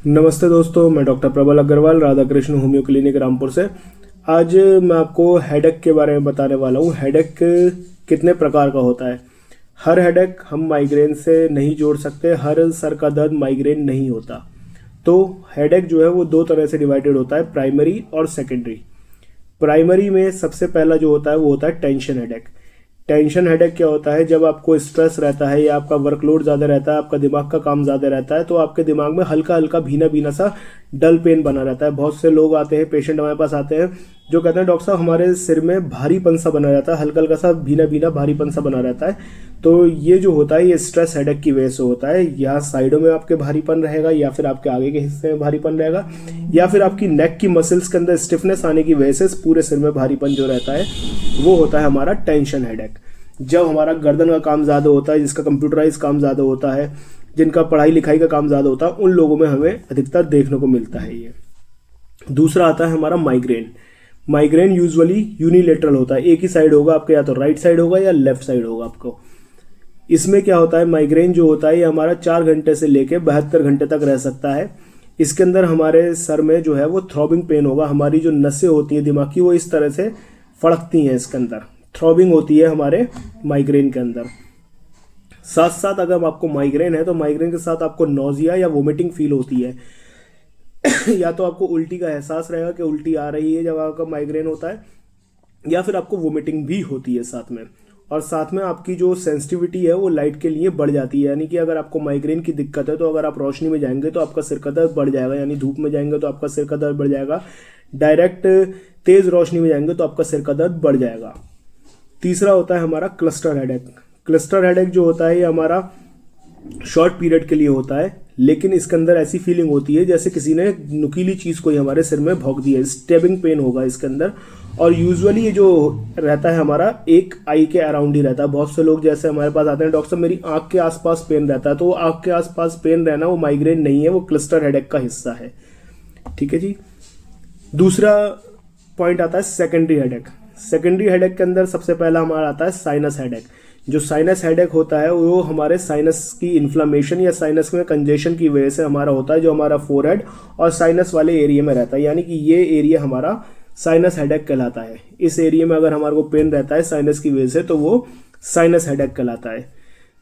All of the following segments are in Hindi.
नमस्ते दोस्तों, मैं डॉक्टर प्रबल अग्रवाल, राधा कृष्ण होम्यो क्लिनिक रामपुर से। आज मैं आपको हेडेक के बारे में बताने वाला हूँ। हेडेक कितने प्रकार का होता है। हर हेडेक हम माइग्रेन से नहीं जोड़ सकते, हर सर का दर्द माइग्रेन नहीं होता। तो हेडेक जो है वो दो तरह से डिवाइडेड होता है, प्राइमरी और सेकेंडरी। प्राइमरी में सबसे पहला जो होता है वो होता है टेंशन हेडेक। टेंशन हेडेक क्या होता है, जब आपको स्ट्रेस रहता है या आपका वर्कलोड ज़्यादा रहता है, आपका दिमाग का काम ज़्यादा रहता है, तो आपके दिमाग में हल्का हल्का भीना भीना सा डल पेन बना रहता है। बहुत से लोग आते हैं, पेशेंट हमारे पास आते हैं जो कहते हैं डॉक्टर साहब हमारे सिर में भारीपन सा बना रहता है, हल्का हल्का सा भीना भीना भारीपन सा बना रहता है। तो ये जो होता है ये स्ट्रेस हेडेक की वजह से होता है। या साइडों में आपके भारीपन रहेगा, या फिर आपके आगे के हिस्से में भारीपन रहेगा, या फिर आपकी नेक की मसल्स के अंदर स्टिफनेस आने की वजह से पूरे सिर में भारीपन जो रहता है वो होता है हमारा टेंशन हेडेक। जब हमारा गर्दन का काम ज़्यादा होता है, जिसका कंप्यूटराइज काम ज़्यादा होता है, जिनका पढ़ाई लिखाई का काम ज़्यादा होता है, उन लोगों में हमें अधिकतर देखने को मिलता है ये। दूसरा आता है हमारा माइग्रेन। माइग्रेन यूजुअली यूनिलेटरल होता है, एक ही साइड होगा आपके, या तो राइट साइड होगा या लेफ्ट साइड होगा आपको। इसमें क्या होता है, माइग्रेन जो होता है ये हमारा 4 घंटे से लेके 72 घंटे तक रह सकता है। इसके अंदर हमारे सर में जो है वो थ्रॉबिंग पेन होगा। हमारी जो नसें होती हैं दिमाग की वो इस तरह से फड़कती हैं, इसके अंदर थ्रॉबिंग होती है हमारे माइग्रेन के अंदर। साथ साथ अगर आपको माइग्रेन है तो माइग्रेन के साथ आपको नोजिया या वोमिटिंग फील होती है या तो आपको उल्टी का एहसास रहेगा कि उल्टी आ रही है जब आपका माइग्रेन होता है, या फिर आपको वोमिटिंग भी होती है साथ में। और साथ में आपकी जो सेंसिटिविटी है वो लाइट के लिए बढ़ जाती है। यानी कि अगर आपको माइग्रेन की दिक्कत है तो अगर आप रोशनी में जाएंगे तो आपका सिर का दर्द बढ़ जाएगा, यानी धूप में जाएंगे तो आपका सिर का दर्द बढ़ जाएगा, डायरेक्ट तेज रोशनी में जाएंगे तो आपका सिर का दर्द बढ़ जाएगा। तीसरा होता है हमारा क्लस्टर हेडेक। क्लस्टर हेडेक जो होता है ये हमारा शॉर्ट पीरियड के लिए होता है, लेकिन इसके अंदर ऐसी फीलिंग होती है जैसे किसी ने नुकीली चीज को ही हमारे सिर में भोंक दिया है। स्टेबिंग पेन होगा इसके अंदर। और यूजुअली ये जो रहता है हमारा एक आई के अराउंड ही रहता है। बहुत से लोग जैसे हमारे पास आते हैं, डॉक्टर साहब मेरी आंख के आसपास पेन रहता है, तो वो आंख के आसपास पेन रहना वो माइग्रेन नहीं है, वो क्लस्टर हेडेक का हिस्सा है। ठीक है जी। दूसरा पॉइंट आता है सेकेंडरी हेडेक। सेकेंडरी हेडेक के अंदर सबसे पहला हमारा आता है साइनस हेडेक। जो साइनस हेडेक होता है वो हमारे साइनस की इन्फ्लामेशन या साइनस में कंजेशन की वजह से हमारा होता है, जो हमारा फोरहेड और साइनस वाले एरिया में रहता है। यानी कि ये एरिया हमारा साइनस हेडेक कहलाता है। इस एरिया में अगर हमारे को पेन रहता है साइनस की वजह से तो वो साइनस हेडेक कहलाता है।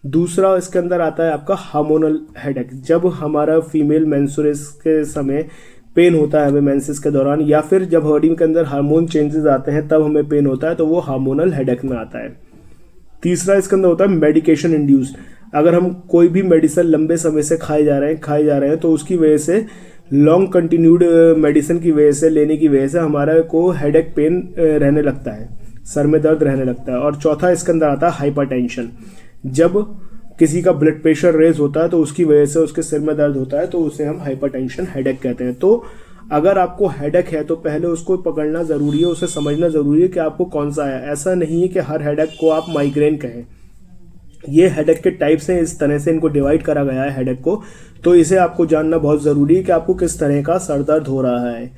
दूसरा इसके अंदर आता है आपका हार्मोनल हेडेक। जब हमारा फीमेल मेंस्ट्रुएशन के समय पेन होता है हमें मेंसेस के दौरान, या फिर जब बॉडी के अंदर हार्मोन चेंजेस आते हैं तब हमें पेन होता है, तो वो हार्मोनल हेडेक में आता है। तीसरा इसके अंदर होता है मेडिकेशन इंड्यूस्ड। अगर हम कोई भी मेडिसिन लंबे समय से खाए जा रहे हैं तो उसकी वजह से लॉन्ग कंटिन्यूड मेडिसिन की वजह से लेने की वजह से हमारे को हेडेक पेन रहने लगता है, सर में दर्द रहने लगता है। और चौथा इसके अंदर आता है हाइपरटेंशन। जब किसी का ब्लड प्रेशर रेज होता है तो उसकी वजह से उसके सिर में दर्द होता है, तो उसे हम हाइपरटेंशन हेडेक कहते हैं। तो अगर आपको हेडेक है तो पहले उसको पकड़ना जरूरी है, उसे समझना जरूरी है कि आपको कौन सा है। ऐसा नहीं है कि हर हेडेक को आप माइग्रेन कहें। ये हेडेक के टाइप्स हैं, इस तरह से इनको डिवाइड करा गया है हेडेक को। तो इसे आपको जानना बहुत जरूरी है कि आपको किस तरह का सर दर्द हो रहा है।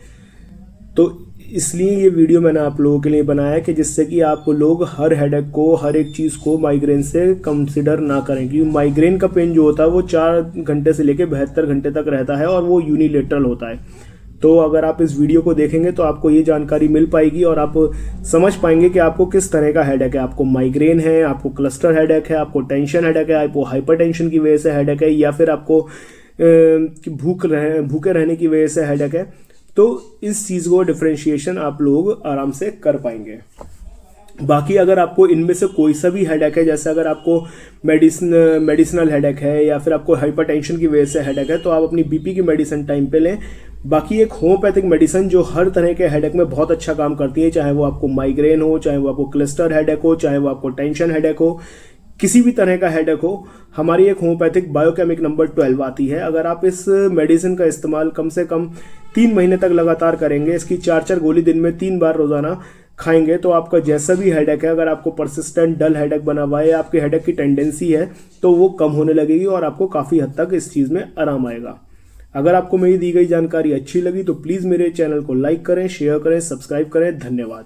तो इसलिए ये वीडियो मैंने आप लोगों के लिए बनाया है कि जिससे कि आप लोग हर हेडेक को, हर एक चीज़ को माइग्रेन से कंसिडर ना करें। क्योंकि माइग्रेन का पेन जो होता है वो 4 घंटे से लेकर 72 घंटे तक रहता है और वो यूनिलेटरल होता है। तो अगर आप इस वीडियो को देखेंगे तो आपको ये जानकारी मिल पाएगी और आप समझ पाएंगे कि आपको किस तरह का हेडेक है। आपको माइग्रेन है, आपको क्लस्टर हेडेक है, आपको टेंशन हेडेक है, आपको हाइपरटेंशन की वजह से हेडेक है, या फिर आपको भूखे रहने की वजह से हेडेक है। तो इस चीज़ को डिफरेंशिएशन आप लोग आराम से कर पाएंगे। बाकी अगर आपको इनमें से कोई सा भी हेडेक है, जैसे अगर आपको मेडिसिनल हेडेक है या फिर आपको हाइपरटेंशन की वजह से हेडेक है, तो आप अपनी बीपी की मेडिसिन टाइम पे लें। बाकी एक होम्योपैथिक मेडिसिन जो हर तरह के हेडेक में बहुत अच्छा काम करती है, चाहे वो आपको माइग्रेन हो, चाहे वो आपको क्लस्टर हेडेक हो, चाहे वो आपको टेंशन हेडेक हो, किसी भी तरह का हेडेक हो, हमारी एक होम्योपैथिक बायोकेमिक नंबर 12 आती है। अगर आप इस मेडिसिन का इस्तेमाल कम से कम 3 महीने तक लगातार करेंगे, इसकी 4-4 गोली दिन में 3 बार रोजाना खाएंगे, तो आपका जैसा भी हेडेक है, अगर आपको परसिस्टेंट डल हेडेक बना हुआ है या आपके हेडेक की टेंडेंसी है, तो वो कम होने लगेगी और आपको काफ़ी हद तक इस चीज़ में आराम आएगा। अगर आपको मेरी दी गई जानकारी अच्छी लगी तो प्लीज़ मेरे चैनल को लाइक करें, शेयर करें, सब्सक्राइब करें। धन्यवाद।